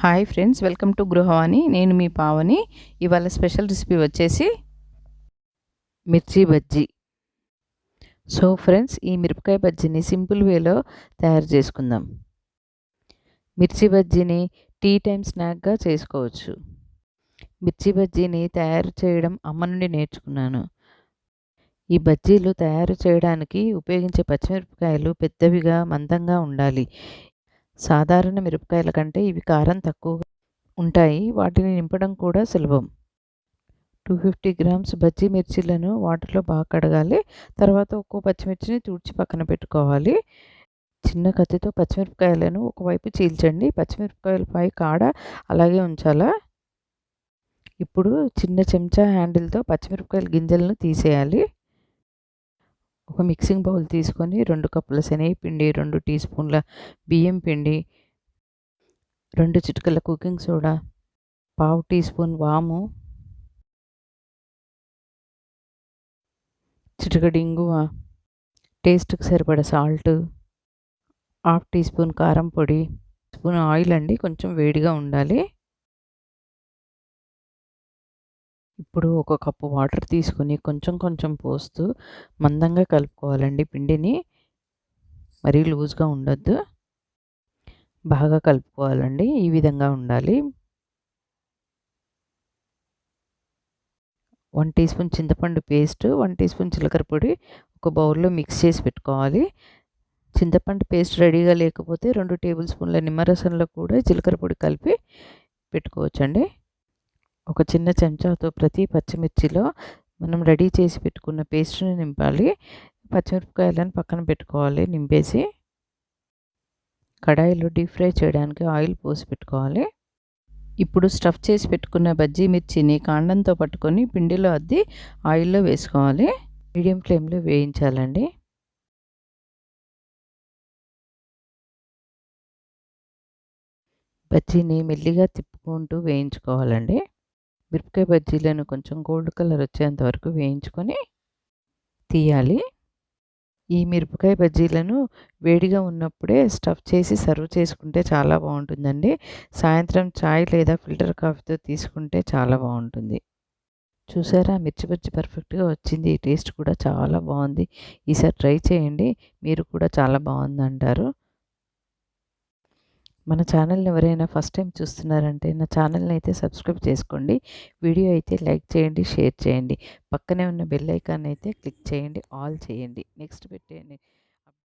Hi friends, welcome to Grihavani. నేను మీ పావని. ఇవాళ స్పెషల్ రెసిపీ వచ్చేసి మిర్చి బజ్జీ. సో ఫ్రెండ్స్, ఈ మిరపకాయ బజ్జీని సింపుల్ వేలో తయారు చేసుకుందాం. మిర్చి బజ్జీని టీ టైం స్నాక్గా చేసుకోవచ్చు. మిర్చి బజ్జీని తయారు చేయడం అమ్మ నుండి నేర్చుకున్నాను. ఈ బజ్జీలు తయారు చేయడానికి ఉపయోగించే పచ్చిమిరపకాయలు పెద్దవిగా మందంగా ఉండాలి. సాధారణ మిరపకాయల కంటే ఇవి కారం తక్కువగా ఉంటాయి. వాటిని నింపడం కూడా సులభం. 250 గ్రామ్స్ బజ్జీ మిర్చీలను వాటర్లో బాగా కడగాలి. తర్వాత ఒక్కో పచ్చిమిర్చిని తుడిచి పక్కన పెట్టుకోవాలి. చిన్న కత్తితో పచ్చిమిరపకాయలను ఒకవైపు చీల్చండి. పచ్చిమిరపకాయలపై కాడ అలాగే ఉంచాలా. ఇప్పుడు చిన్న చెంచా హ్యాండిల్తో పచ్చిమిరపకాయల గింజలను తీసేయాలి. ఒక మిక్సింగ్ బౌల్ తీసుకొని 2 కప్పుల శనగపిండి, 2 టీ స్పూన్ల బియ్యం పిండి, 2 చిటికెల కుకింగ్ సోడా, పావు టీ స్పూన్ వాము, చిటికెడు ఇంగువ, టేస్ట్కి సరిపడా సాల్ట్, హాఫ్ టీ స్పూన్ కారం పొడి, స్పూన్ ఆయిల్ అండి. కొంచెం వేడిగా ఉండాలి. ఇప్పుడు ఒక కప్పు వాటర్ తీసుకొని కొంచెం కొంచెం పోస్తూ మందంగా కలుపుకోవాలండి. పిండిని మరీ లూజ్గా ఉండొద్దు, బాగా కలుపుకోవాలండి. ఈ విధంగా ఉండాలి. 1 టీ స్పూన్ చింతపండు పేస్ట్, 1 టీ స్పూన్ జీలకర్ర పొడి ఒక బౌల్లో మిక్స్ చేసి పెట్టుకోవాలి. చింతపండు పేస్ట్ రెడీగా లేకపోతే 2 టేబుల్ స్పూన్ల నిమ్మరసంలో కూడా జీలకర్ర పొడి కలిపి పెట్టుకోవచ్చండి. ఒక చిన్న చెంచాతో ప్రతి పచ్చిమిర్చిలో మనం రెడీ చేసి పెట్టుకున్న పేస్ట్ని నింపాలి. పచ్చిమిరపకాయలను పక్కన పెట్టుకోవాలి. నింపేసి కడాయిలో డీప్ ఫ్రై చేయడానికి ఆయిల్ పోసి పెట్టుకోవాలి. ఇప్పుడు స్టఫ్ చేసి పెట్టుకున్న బజ్జీ మిర్చిని కాండంతో పట్టుకొని పిండిలో అద్ది ఆయిల్లో వేసుకోవాలి. మీడియం ఫ్లేమ్లో వేయించాలండి. బజ్జీని మెల్లిగా తిప్పుకుంటూ వేయించుకోవాలండి. మిరపకాయ బజ్జీలను కొంచెం గోల్డ్ కలర్ వచ్చేంత వరకు వేయించుకొని తీయాలి. ఈ మిరపకాయ బజ్జీలను వేడిగా ఉన్నప్పుడే స్టఫ్ చేసి సర్వ్ చేసుకుంటే చాలా బాగుంటుందండి. సాయంత్రం చాయ్ లేదా ఫిల్టర్ కాఫీతో తీసుకుంటే చాలా బాగుంటుంది. చూసారా, మిర్చి బజ్జీ పర్ఫెక్ట్గా వచ్చింది. టేస్ట్ కూడా చాలా బాగుంది. ఈసారి ట్రై చేయండి, మీరు కూడా చాలా బాగుందంటారు. మన ఛానల్ని ఎవరైనా ఫస్ట్ టైం చూస్తున్నారంటే నా ఛానల్ని అయితే సబ్స్క్రైబ్ చేసుకోండి. వీడియో అయితే లైక్ చేయండి, షేర్ చేయండి. పక్కనే ఉన్న బెల్ ఐకాన్ అయితే క్లిక్ చేయండి, ఆల్ చేయండి. నెక్స్ట్ పెట్టే